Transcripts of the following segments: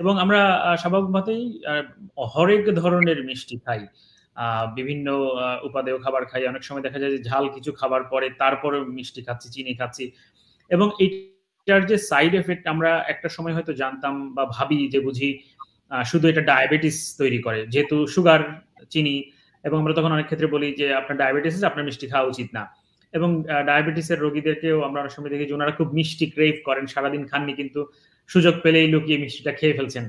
এবং আমরা স্বাভাবিকভাবেই হরেক ধরনের মিষ্টি খাই। আ বিভিন্ন উপাদেয় খাবার খাই। অনেক সময় দেখা যায় যে ঝাল কিছু খাবার পরে তারপরেও মিষ্টি খাচ্ছি, চিনি খাচ্ছি। এবং এটার যে সাইড ইফেক্ট আমরা একটা সময় হয়তো জানতাম বা ভাবি যে বুঝি শুধু এটা ডায়াবেটিস তৈরি করে। যেহেতু সুগার, চিনি এবং আমরা তখন অনেক ক্ষেত্রে বলি যে আপনার ডায়াবেটিস আছে, আপনার মিষ্টি খাওয়া উচিত না। এবং ডায়াবেটিসের রোগীদেরকেও আমরা অনেক সময় দেখি যে উনারা খুব মিষ্টি ক্রেভ করেন। সারাদিন খাননি কিন্তু সুযোগ পেলেই লুকিয়ে মিষ্টিটা খেয়ে ফেলছেন।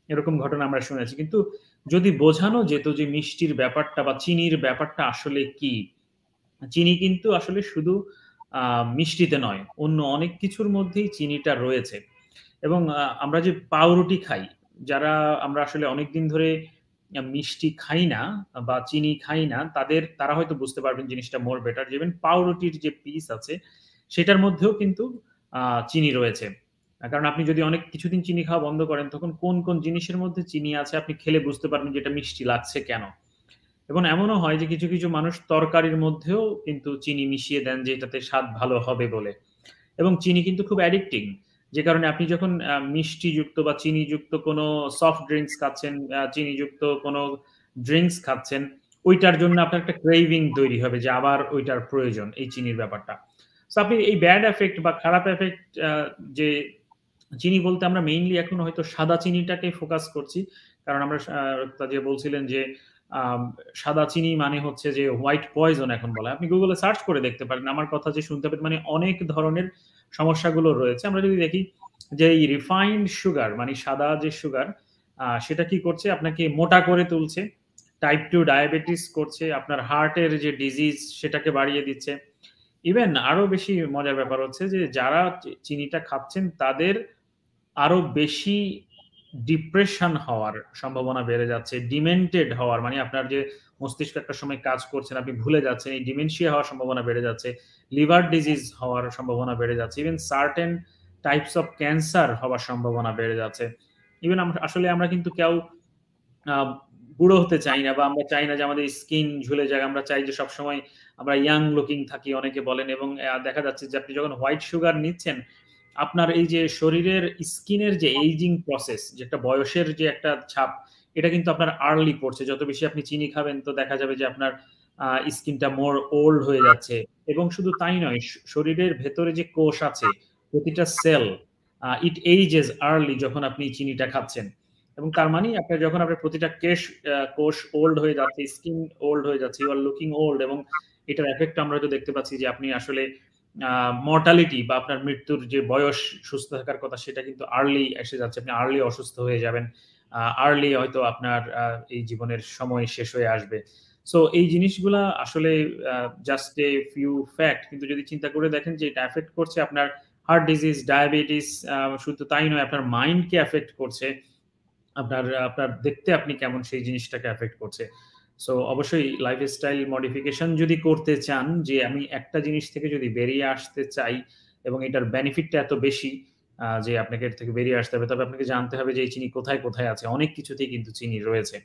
এরকম ঘটনা আমরা শুনেছি। কিন্তু যদি বোঝানো যেত যে মিষ্টির ব্যাপারটা বা চিনির ব্যাপারটা আসলে কি? চিনি কিন্তু আসলে শুধু আ মিষ্টিতে নয়, অন্য অনেক কিছুর মধ্যেই চিনিটা রয়েছে। এবং আমরা যে পাউরুটি খাই, যারা আমরা আসলে অনেকদিন ধরে মিষ্টি খাই না বা চিনি খাই না, তারা হয়তো বুঝতে পারবেন জিনিসটা মোর বেটার। ইভেন পাউরুটির যে পিস আছে, সেটার মধ্যেও কিন্তু আ চিনি রয়েছে। কারণ আপনি যদি অনেক কিছুদিন চিনি খাওয়া বন্ধ করেন, তখন কোন জিনিসের মধ্যে চিনি আছে আপনি খেলে বুঝতে পারবেন যে এটা মিষ্টি লাগছে কেন? এবং এমনও হয় যে কিছু মানুষ তরকারির মধ্যেও কিন্তু চিনি মিশিয়ে দেন যে এটাতে স্বাদ ভালো হবে বলে। এবং চিনি কিন্তু খুব অ্যাডিক্টিং। যে কারণে আপনি যখন মিষ্টিযুক্ত বা চিনিযুক্ত কোনো সফট ড্রিংকস খাচ্ছেন, চিনিযুক্ত কোনো ড্রিংকস খাচ্ছেন, ওইটার জন্য আপনার একটা ক্রেভিং তৈরি হবে যে আবার ওইটার প্রয়োজন এই চিনির ব্যাপারটা। সো আপনি এই ব্যাড এফেক্ট বা খারাপ এফেক্ট যে চিনি বলতে আমরা মেইনলি এখন হয়তো সাদা চিনিটাকে ফোকাস করছি। কারণ আমরা যে বলছিলেন যে আম সাদা চিনি মানে হচ্ছে যে হোয়াইট পয়জন এখন বলা হয়। আপনি Google এ সার্চ করে দেখতে পারেন। আমার কথা যে শুনতে পারেন মানে অনেক ধরনের সমস্যাগুলো রয়েছে। আমরা যদি দেখি যে এই রিফাইন্ড সুগার মানে সাদা যে সুগার সেটা কি করছে? আপনাকে মোটা করে তুলছে। টাইপ 2 ডায়াবেটিস করছে। আপনার হার্টের যে ডিজিজ সেটাকে বাড়িয়ে দিচ্ছে। ইভেন আরো বেশি মজার ব্যাপার হচ্ছে যে যারা চিনিটা খাচ্ছেন তাদের আরো বেশি ডিপ্রেশন হওয়ার সম্ভাবনা বেড়ে যাচ্ছে। ডিমেন্টেড হওয়ার মানে আপনার যে মস্তিষ্ক একটা সময় কাজ করছে না, আপনি ভুলে যাচ্ছেন। এই ডিমেনশিয়া হওয়ার সম্ভাবনা বেড়ে যাচ্ছে। লিভার ডিজিজ হওয়ার সম্ভাবনা বেড়ে যাচ্ছে। Even certain types of cancer হওয়ার সম্ভাবনা বেড়ে যাচ্ছে। ইভেন আসলে আমরা কিন্তু কেউ আ বুড়ো হতে চাই না বা আমরা চাই না যে আমাদের স্কিন ঝুলে যাক। আমরা চাই যে সবসময় আমরা ইয়াং লুকিং থাকি অনেকে বলেন এবং দেখা যাচ্ছে যে আপনি যখন হোয়াইট সুগার নিচ্ছেন, আপনার এই যে শরীরের স্কিনের যে এইজিং প্রসেস যে একটা বয়সের যে একটা ছাপ, এটা কিন্তু আপনার আর্লি পড়ছে। যত বেশি আপনি চিনি খাবেন তো দেখা যাবে যে আপনার স্কিনটা মোর ওল্ড হয়ে যাচ্ছে এবং শুধু তাই নয়, শরীরের ভেতরে যে কোষ আছে, প্রতিটা সেল ইট এইজেস আর্লি যখন আপনি চিনিটা খাচ্ছেন। এবং তার মানে আপনার প্রতিটা কোষ ওল্ড হয়ে যাচ্ছে, স্কিন ওল্ড হয়ে যাচ্ছে, ইউ আর লুকিং ওল্ড এবং এটার এফেক্ট আমরা হয়তো দেখতে পাচ্ছি যে আপনি আসলে মর্টালিটি বা আপনার মৃত্যুর যে বয়স সুস্থ থাকার কথা সেটা কিন্তু আর্লি এসে যাচ্ছে। আপনি আর্লি অসুস্থ হয়ে যাবেন। আর্লি হয়তো আপনার এই জীবনের সময় শেষ হয়ে আসবে। সো এই জিনিসগুলা আসলে জাস্ট এ ফিউ ফ্যাক্ট কিন্তু যদি চিন্তা করে দেখেন যে এটা এফেক্ট করছে আপনার হার্ট ডিজিজ, ডায়াবেটিস শুধু তাই নয় আপনার মাইন্ডকে এফেক্ট করছে। আপনার আপনার দেখতে আপনি কেমন সেই জিনিসটাকে এফেক্ট করছে। সো অবশ্যই লাইফস্টাইল মডিফিকেশন যদি করতে চান যে আমি একটা জিনিস থেকে যদি বেরিয়ে আসতে চাই এবং এটার বেনিফিটটা এত বেশি যে আপনাকে এর থেকে বেরিয়ে আসতে হবে। তবে আপনাকে জানতে হবে যে এই চিনি কোথায় আছে। অনেক কিছুতেই কিন্তু চিনি রয়েছে।